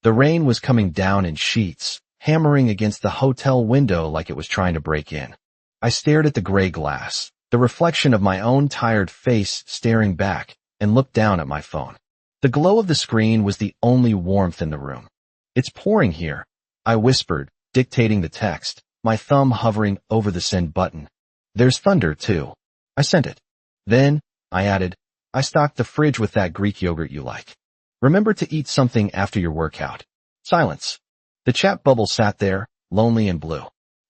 The rain was coming down in sheets, hammering against the hotel window like it was trying to break in. I stared at the gray glass, the reflection of my own tired face staring back, and looked down at my phone. The glow of the screen was the only warmth in the room. "It's pouring here," I whispered, dictating the text, my thumb hovering over the send button. "There's thunder, too." I sent it. "Then," I added, "I stocked the fridge with that Greek yogurt you like. Remember to eat something after your workout." Silence. The chat bubble sat there, lonely and blue.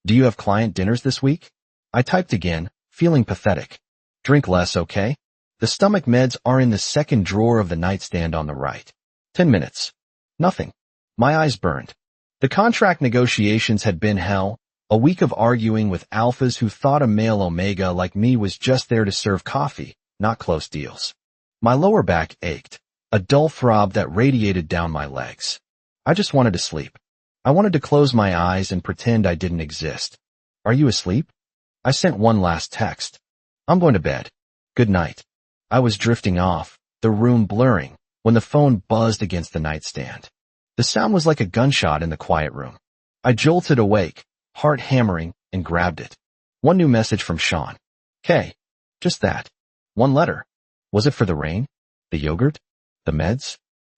"Do you have client dinners this week?" I typed again, feeling pathetic. "Drink less, okay? The stomach meds are in the second drawer of the nightstand on the right." 10 minutes. Nothing. My eyes burned. The contract negotiations had been hell, a week of arguing with alphas who thought a male omega like me was just there to serve coffee, not close deals. My lower back ached, a dull throb that radiated down my legs. I just wanted to sleep. I wanted to close my eyes and pretend I didn't exist. "Are you asleep?" I sent one last text. "I'm going to bed. Good night." I was drifting off, the room blurring, when the phone buzzed against the nightstand. The sound was like a gunshot in the quiet room. I jolted awake, heart hammering, and grabbed it. One new message from Sean. "K." Just that. One letter. Was it for the rain? The yogurt? The meds?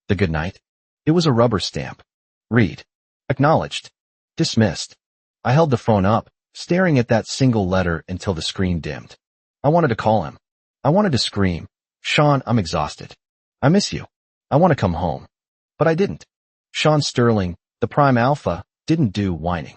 The good night? It was a rubber stamp. Read. Acknowledged. Dismissed. I held the phone up, staring at that single letter until the screen dimmed. I wanted to call him. I wanted to scream, "Sean, I'm exhausted. I miss you. I want to come home." But I didn't. Sean Sterling, the prime alpha, didn't do whining.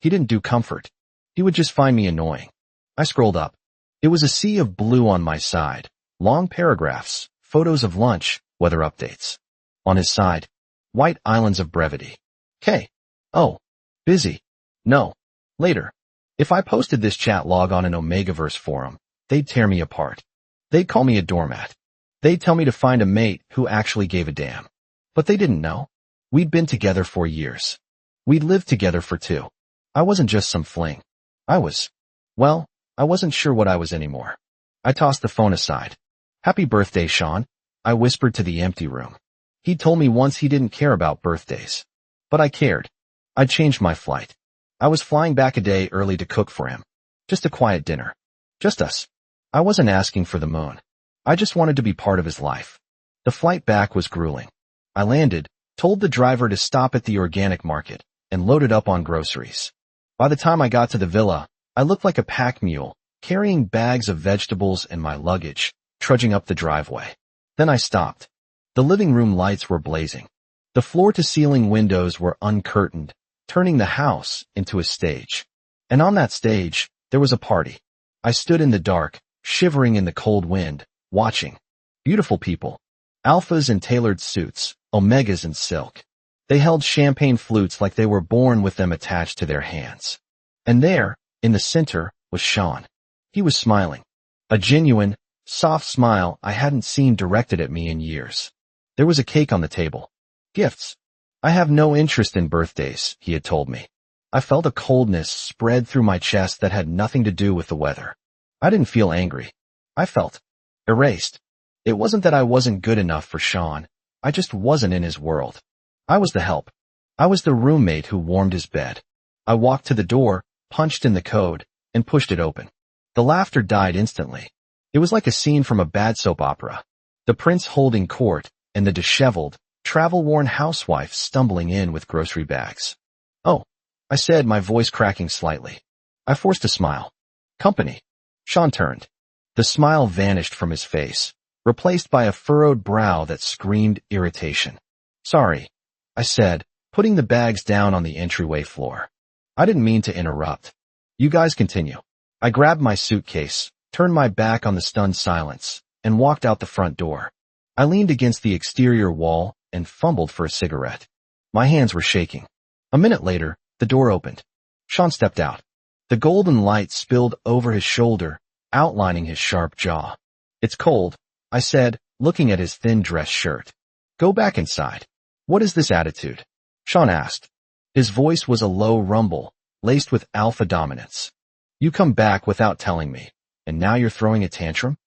He didn't do comfort. He would just find me annoying. I scrolled up. It was a sea of blue on my side, long paragraphs, photos of lunch, weather updates. On his side, white islands of brevity. K. Oh. Busy. No. Later. If I posted this chat log on an Omegaverse forum, they'd tear me apart. They'd call me a doormat. They'd tell me to find a mate who actually gave a damn. But they didn't know. We'd been together for years. We'd lived together for 2. I wasn't just some fling. I wasn't sure what I was anymore. I tossed the phone aside. "Happy birthday, Sean," I whispered to the empty room. He'd told me once he didn't care about birthdays. But I cared. I'd changed my flight. I was flying back a day early to cook for him. Just a quiet dinner. Just us. I wasn't asking for the moon. I just wanted to be part of his life. The flight back was grueling. I landed, told the driver to stop at the organic market, and loaded up on groceries. By the time I got to the villa, I looked like a pack mule, carrying bags of vegetables and my luggage, trudging up the driveway. Then I stopped. The living room lights were blazing. The floor-to-ceiling windows were uncurtained, turning the house into a stage. And on that stage, there was a party. I stood in the dark, shivering in the cold wind, watching. Beautiful people. Alphas in tailored suits, omegas in silk. They held champagne flutes like they were born with them attached to their hands. And there, in the center, was Sean. He was smiling. A genuine, soft smile I hadn't seen directed at me in years. There was a cake on the table. Gifts. "I have no interest in birthdays," he had told me. I felt a coldness spread through my chest that had nothing to do with the weather. I didn't feel angry. I felt erased. It wasn't that I wasn't good enough for Sean. I just wasn't in his world. I was the help. I was the roommate who warmed his bed. I walked to the door, punched in the code, and pushed it open. The laughter died instantly. It was like a scene from a bad soap opera. The prince holding court, and the disheveled, travel-worn housewife stumbling in with grocery bags. "Oh," I said, my voice cracking slightly. I forced a smile. "Company." Sean turned. The smile vanished from his face, replaced by a furrowed brow that screamed irritation. "Sorry," I said, putting the bags down on the entryway floor. "I didn't mean to interrupt. You guys continue." I grabbed my suitcase, turned my back on the stunned silence, and walked out the front door. I leaned against the exterior wall and fumbled for a cigarette. My hands were shaking. A minute later, the door opened. Sean stepped out. The golden light spilled over his shoulder, outlining his sharp jaw. "It's cold," I said, looking at his thin dress shirt. "Go back inside." "What is this attitude?" Sean asked. His voice was a low rumble, laced with alpha dominance. "You come back without telling me, and now you're throwing a tantrum?"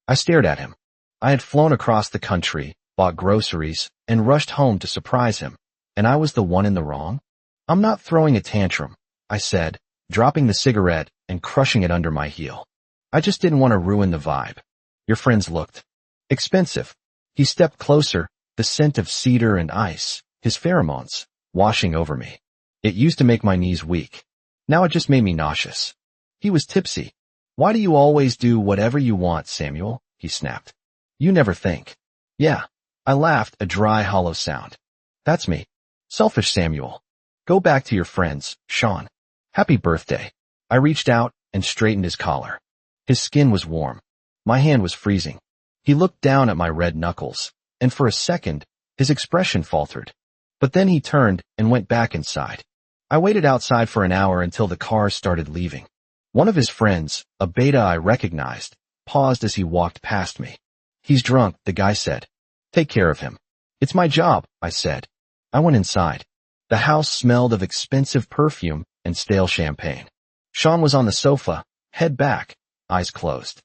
I stared at him. I had flown across the country, bought groceries, and rushed home to surprise him, and I was the one in the wrong? I'm not throwing a tantrum, I said, dropping the cigarette and crushing it under my heel. I just didn't want to ruin the vibe. Your friends looked expensive. He stepped closer, the scent of cedar and ice, his pheromones, washing over me. It used to make my knees weak. Now it just made me nauseous. He was tipsy. Why do you always do whatever you want, Samuel? He snapped. You never think. Yeah. I laughed, a dry, hollow sound. That's me. Selfish Samuel. Go back to your friends, Sean. Happy birthday. I reached out and straightened his collar. His skin was warm. My hand was freezing. He looked down at my red knuckles, and for a second, his expression faltered. But then he turned and went back inside. I waited outside for an hour until the cars started leaving. One of his friends, a beta I recognized, paused as he walked past me. He's drunk, the guy said. Take care of him. It's my job, I said. I went inside. The house smelled of expensive perfume and stale champagne. Sean was on the sofa, head back, eyes closed.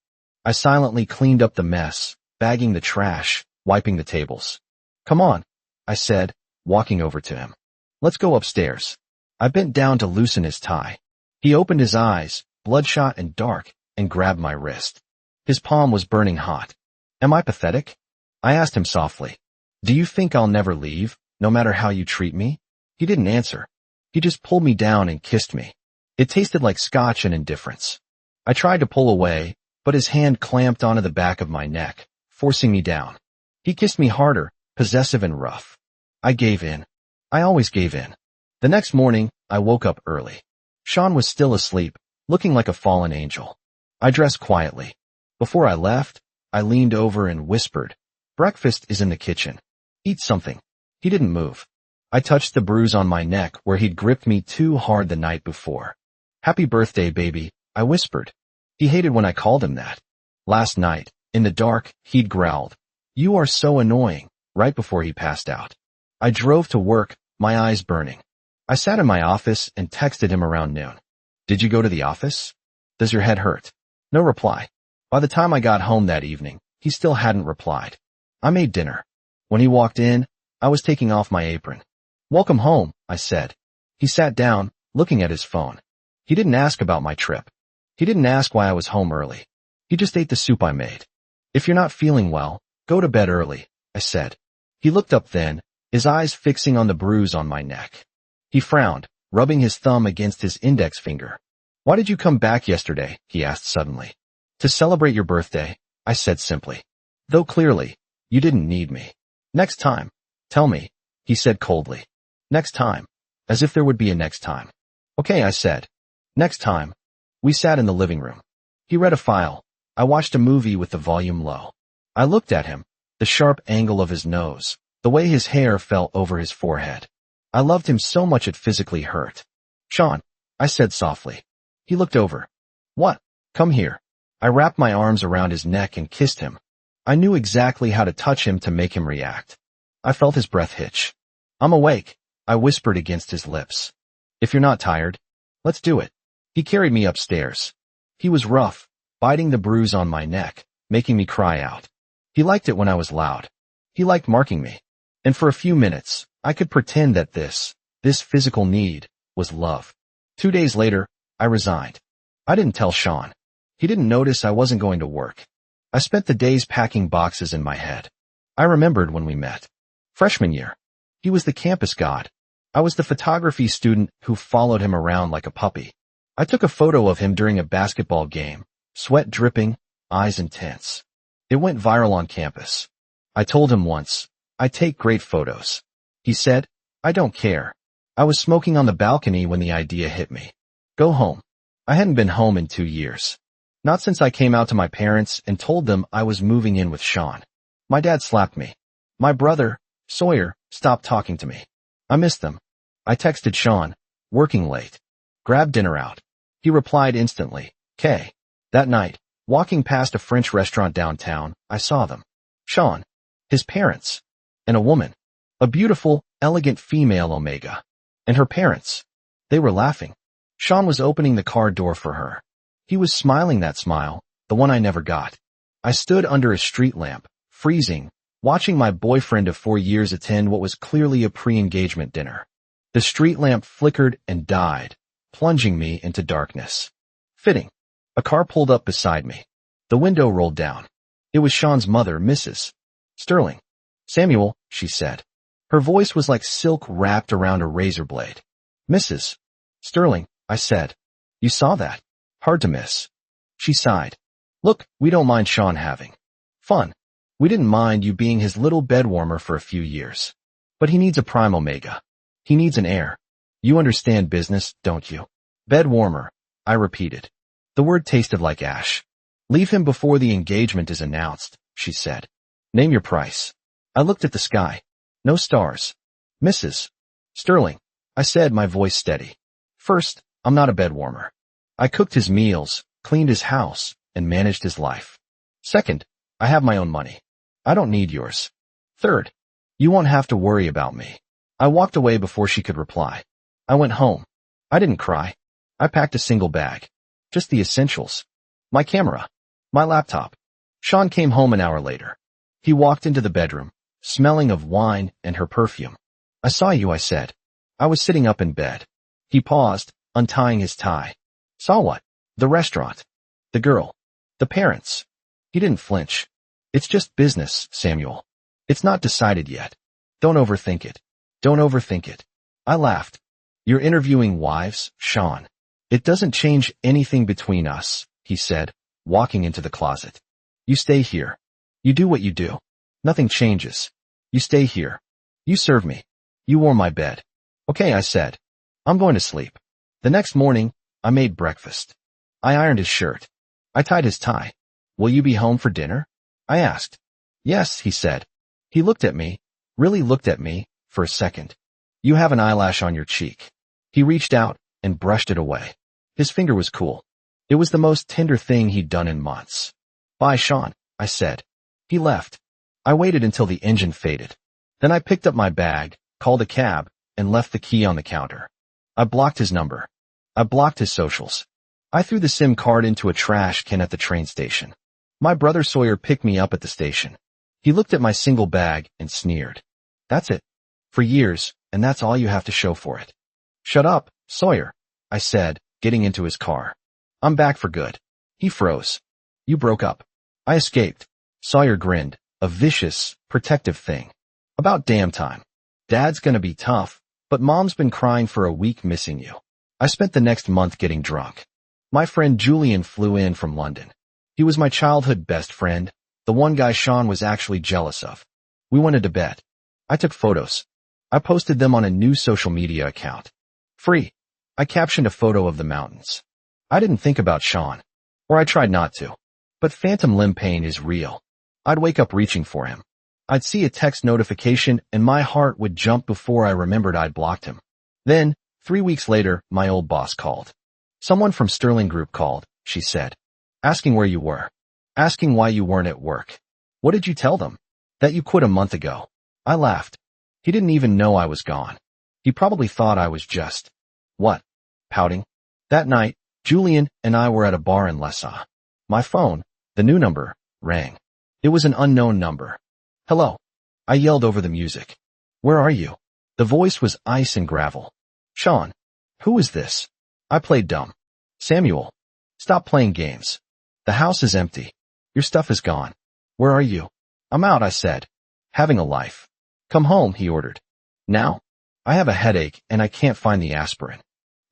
I silently cleaned up the mess, bagging the trash, wiping the tables. Come on, I said, walking over to him. Let's go upstairs. I bent down to loosen his tie. He opened his eyes, bloodshot and dark, and grabbed my wrist. His palm was burning hot. Am I pathetic? I asked him softly. Do you think I'll never leave, no matter how you treat me? He didn't answer. He just pulled me down and kissed me. It tasted like scotch and indifference. I tried to pull away, but his hand clamped onto the back of my neck, forcing me down. He kissed me harder, possessive and rough. I gave in. I always gave in. The next morning, I woke up early. Sean was still asleep, looking like a fallen angel. I dressed quietly. Before I left, I leaned over and whispered, breakfast is in the kitchen. Eat something. He didn't move. I touched the bruise on my neck where he'd gripped me too hard the night before. Happy birthday, baby, I whispered. He hated when I called him that. Last night, in the dark, he'd growled, you are so annoying, right before he passed out. I drove to work, my eyes burning. I sat in my office and texted him around noon. Did you go to the office? Does your head hurt? No reply. By the time I got home that evening, he still hadn't replied. I made dinner. When he walked in, I was taking off my apron. Welcome home, I said. He sat down, looking at his phone. He didn't ask about my trip. He didn't ask why I was home early. He just ate the soup I made. If you're not feeling well, go to bed early, I said. He looked up then, his eyes fixing on the bruise on my neck. He frowned, rubbing his thumb against his index finger. Why did you come back yesterday? He asked suddenly. To celebrate your birthday, I said simply. Though clearly, you didn't need me. Next time. Tell me, he said coldly. Next time. As if there would be a next time. Okay, I said. Next time. We sat in the living room. He read a file. I watched a movie with the volume low. I looked at him, the sharp angle of his nose, the way his hair fell over his forehead. I loved him so much it physically hurt. Sean, I said softly. He looked over. What? Come here. I wrapped my arms around his neck and kissed him. I knew exactly how to touch him to make him react. I felt his breath hitch. I'm awake, I whispered against his lips. If you're not tired, let's do it. He carried me upstairs. He was rough, biting the bruise on my neck, making me cry out. He liked it when I was loud. He liked marking me. And for a few minutes, I could pretend that this physical need, was love. 2 days later, I resigned. I didn't tell Sean. He didn't notice I wasn't going to work. I spent the days packing boxes in my head. I remembered when we met. Freshman year. He was the campus god. I was the photography student who followed him around like a puppy. I took a photo of him during a basketball game, sweat dripping, eyes intense. It went viral on campus. I told him once, I take great photos. He said, I don't care. I was smoking on the balcony when the idea hit me. Go home. I hadn't been home in 2 years. Not since I came out to my parents and told them I was moving in with Sean. My dad slapped me. My brother, Sawyer, stopped talking to me. I missed them. I texted Sean, working late. Grab dinner out. He replied instantly, K. That night, walking past a French restaurant downtown, I saw them. Sean, his parents, and a woman. A beautiful, elegant female Omega. And her parents. They were laughing. Sean was opening the car door for her. He was smiling that smile, the one I never got. I stood under a street lamp, freezing, watching my boyfriend of 4 years attend what was clearly a pre-engagement dinner. The street lamp flickered and died, plunging me into darkness. Fitting. A car pulled up beside me. The window rolled down. It was Sean's mother, Mrs. Sterling. "Samuel," she said. Her voice was like silk wrapped around a razor blade. "Mrs. Sterling," I said. "You saw that? Hard to miss." She sighed. "Look, we don't mind Sean having fun. We didn't mind you being his little bed warmer for a few years. But he needs a prime omega. He needs an heir. You understand business, don't you?" "Bed warmer," I repeated. The word tasted like ash. "Leave him before the engagement is announced," she said. "Name your price." I looked at the sky. No stars. "Mrs. Sterling," I said, my voice steady. "First, I'm not a bed warmer. I cooked his meals, cleaned his house, and managed his life. Second, I have my own money. I don't need yours. Third, you won't have to worry about me." I walked away before she could reply. I went home. I didn't cry. I packed a single bag. Just the essentials. My camera. My laptop. Sean came home an hour later. He walked into the bedroom, smelling of wine and her perfume. "I saw you," I said. I was sitting up in bed. He paused, untying his tie. "Saw what?" "The restaurant. The girl. The parents." He didn't flinch. "It's just business, Samuel. It's not decided yet. Don't overthink it. Don't overthink it." I laughed. "You're interviewing wives, Sean. It doesn't change anything between us," he said, walking into the closet. "You stay here. You do what you do. Nothing changes. You stay here. You serve me. You warm my bed." "Okay," I said. "I'm going to sleep." The next morning, I made breakfast. I ironed his shirt. I tied his tie. "Will you be home for dinner?" I asked. "Yes," he said. He looked at me, really looked at me, for a second. "You have an eyelash on your cheek." He reached out and brushed it away. His finger was cool. It was the most tender thing he'd done in months. "Bye, Sean," I said. He left. I waited until the engine faded. Then I picked up my bag, called a cab, and left the key on the counter. I blocked his number. I blocked his socials. I threw the SIM card into a trash can at the train station. My brother Sawyer picked me up at the station. He looked at my single bag and sneered. "That's it. For years, and that's all you have to show for it." "Shut up, Sawyer," I said, getting into his car. "I'm back for good." He froze. "You broke up." I escaped. Sawyer grinned, a vicious, protective thing. "About damn time. Dad's gonna be tough, but Mom's been crying for a week missing you." I spent the next month getting drunk. My friend Julian flew in from London. He was my childhood best friend, the one guy Sean was actually jealous of. We went to Tibet. I took photos. I posted them on a new social media account. Free. I captioned a photo of the mountains. I didn't think about Sean. Or I tried not to. But phantom limb pain is real. I'd wake up reaching for him. I'd see a text notification and my heart would jump before I remembered I'd blocked him. Then, 3 weeks later, my old boss called. "Someone from Sterling Group called," she said. "Asking where you were. Asking why you weren't at work." "What did you tell them?" "That you quit a month ago." I laughed. He didn't even know I was gone. He probably thought I was just, what, pouting? That night, Julian and I were at a bar in Lessa. My phone, the new number, rang. It was an unknown number. "Hello." I yelled over the music. "Where are you?" The voice was ice and gravel. "Sean." "Who is this?" I played dumb. "Samuel." "Stop playing games. The house is empty. Your stuff is gone." "Where are you?" "I'm out," I said. "Having a life." "Come home," he ordered. "Now?" "I have a headache and I can't find the aspirin."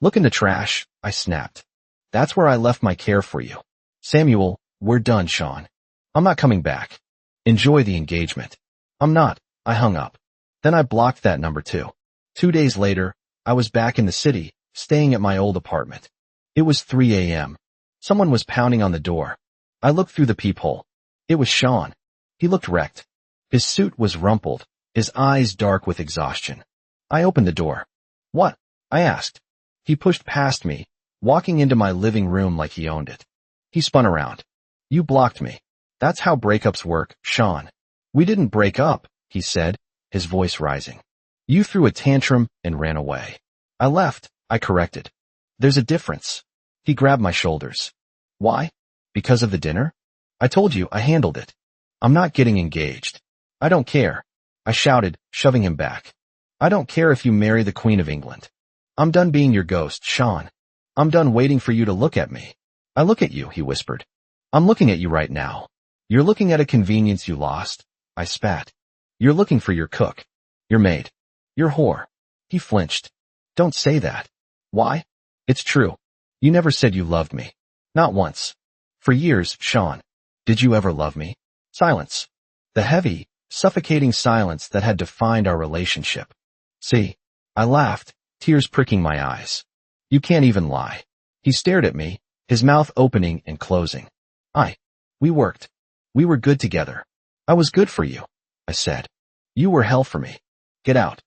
"Look in the trash," I snapped. "That's where I left my care for you." "Samuel, we're done, Sean. I'm not coming back. Enjoy the engagement." "I'm not." I hung up. Then I blocked that number too. 2 days later, I was back in the city, staying at my old apartment. It was 3 a.m. Someone was pounding on the door. I looked through the peephole. It was Sean. He looked wrecked. His suit was rumpled, his eyes dark with exhaustion. I opened the door. "What?" I asked. He pushed past me, walking into my living room like he owned it. He spun around. "You blocked me. That's how breakups work, Sean." "We didn't break up," he said, his voice rising. "You threw a tantrum and ran away." I left, I corrected. "There's a difference." He grabbed my shoulders. "Why? Because of the dinner?" "I told you I handled it. I'm not getting engaged." I don't care, I shouted, shoving him back. I don't care if you marry the Queen of England. I'm done being your ghost, Sean. I'm done waiting for you to look at me. I look at you, he whispered. I'm looking at you right now. You're looking at a convenience you lost, I spat. You're looking for your cook, your maid, your whore. He flinched. Don't say that. Why? It's true. You never said you loved me. Not once. For years, Sean. Did you ever love me? Silence. The heavy, suffocating silence that had defined our relationship. See, I laughed, tears pricking my eyes. You can't even lie. He stared at me, his mouth opening and closing. We worked. We were good together. I was good for you, I said. You were hell for me. Get out.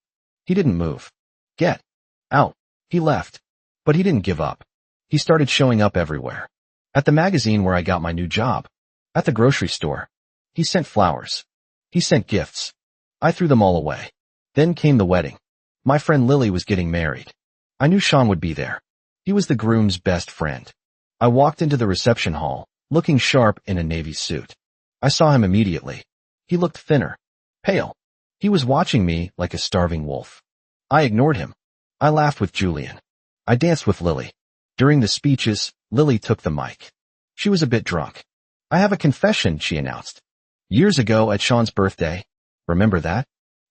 He didn't move. Get out. He left. But he didn't give up. He started showing up everywhere. At the magazine where I got my new job. At the grocery store. He sent flowers. He sent gifts. I threw them all away. Then came the wedding. My friend Lily was getting married. I knew Sean would be there. He was the groom's best friend. I walked into the reception hall, looking sharp in a navy suit. I saw him immediately. He looked thinner, pale. He was watching me like a starving wolf. I ignored him. I laughed with Julian. I danced with Lily. During the speeches, Lily took the mic. She was a bit drunk. I have a confession, she announced. Years ago at Sean's birthday, remember that?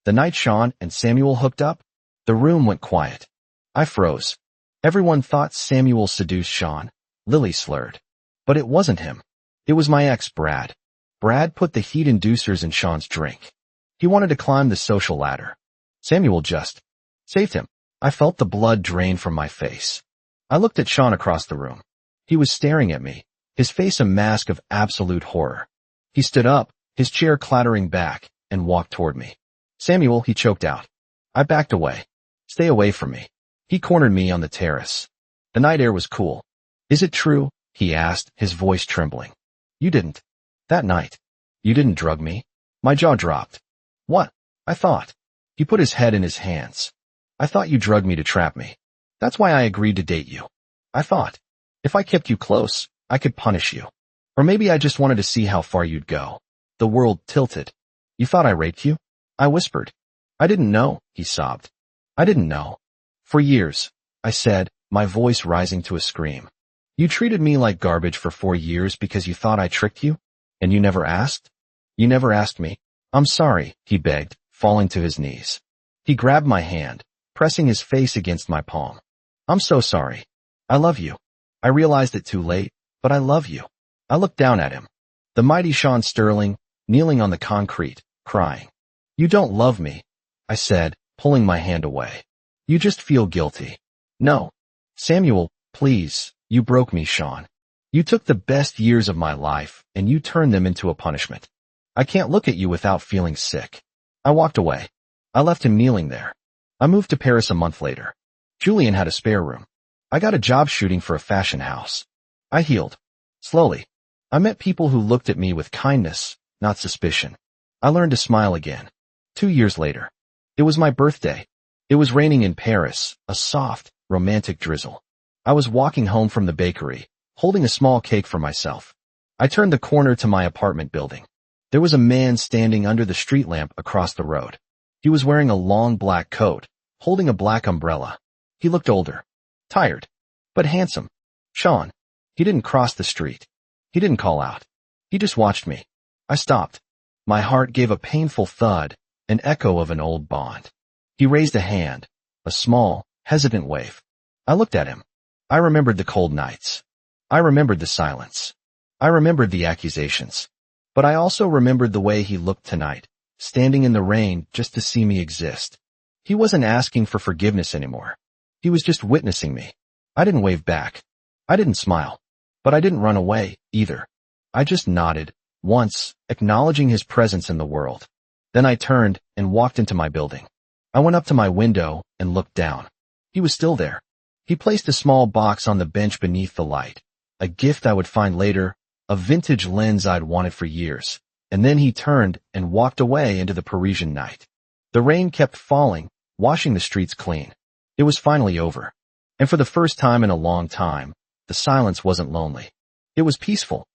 The night Sean and Samuel hooked up? The room went quiet. I froze. Everyone thought Samuel seduced Sean. Lily slurred. But it wasn't him. It was my ex, Brad. Brad put the heat inducers in Sean's drink. He wanted to climb the social ladder. Samuel just saved him. I felt the blood drain from my face. I looked at Sean across the room. He was staring at me, his face a mask of absolute horror. He stood up, his chair clattering back, and walked toward me. Samuel, he choked out. I backed away. Stay away from me. He cornered me on the terrace. The night air was cool. Is it true? He asked, his voice trembling. You didn't. That night. You didn't drug me. My jaw dropped. What? I thought. He put his head in his hands. I thought you drugged me to trap me. That's why I agreed to date you. I thought. If I kept you close, I could punish you. Or maybe I just wanted to see how far you'd go. The world tilted. You thought I raped you? I whispered. I didn't know, he sobbed. I didn't know. For years, I said, my voice rising to a scream. You treated me like garbage for 4 years because you thought I tricked you? And you never asked? You never asked me. I'm sorry, he begged, falling to his knees. He grabbed my hand, pressing his face against my palm. I'm so sorry. I love you. I realized it too late, but I love you. I looked down at him. The mighty Sean Sterling, kneeling on the concrete, crying. You don't love me, I said, pulling my hand away. You just feel guilty. No. Samuel, please, you broke me, Sean. You took the best years of my life, and you turned them into a punishment. I can't look at you without feeling sick. I walked away. I left him kneeling there. I moved to Paris a month later. Julian had a spare room. I got a job shooting for a fashion house. I healed. Slowly. I met people who looked at me with kindness, not suspicion. I learned to smile again. 2 years later. It was my birthday. It was raining in Paris, a soft, romantic drizzle. I was walking home from the bakery, holding a small cake for myself. I turned the corner to my apartment building. There was a man standing under the street lamp across the road. He was wearing a long black coat, holding a black umbrella. He looked older, tired, but handsome. Sean. He didn't cross the street. He didn't call out. He just watched me. I stopped. My heart gave a painful thud, an echo of an old bond. He raised a hand, a small, hesitant wave. I looked at him. I remembered the cold nights. I remembered the silence. I remembered the accusations. But I also remembered the way he looked tonight, standing in the rain just to see me exist. He wasn't asking for forgiveness anymore. He was just witnessing me. I didn't wave back. I didn't smile. But I didn't run away, either. I just nodded, once, acknowledging his presence in the world. Then I turned and walked into my building. I went up to my window and looked down. He was still there. He placed a small box on the bench beneath the light, a gift I would find later, a vintage lens I'd wanted for years, and then he turned and walked away into the Parisian night. The rain kept falling, washing the streets clean. It was finally over. And for the first time in a long time, the silence wasn't lonely. It was peaceful.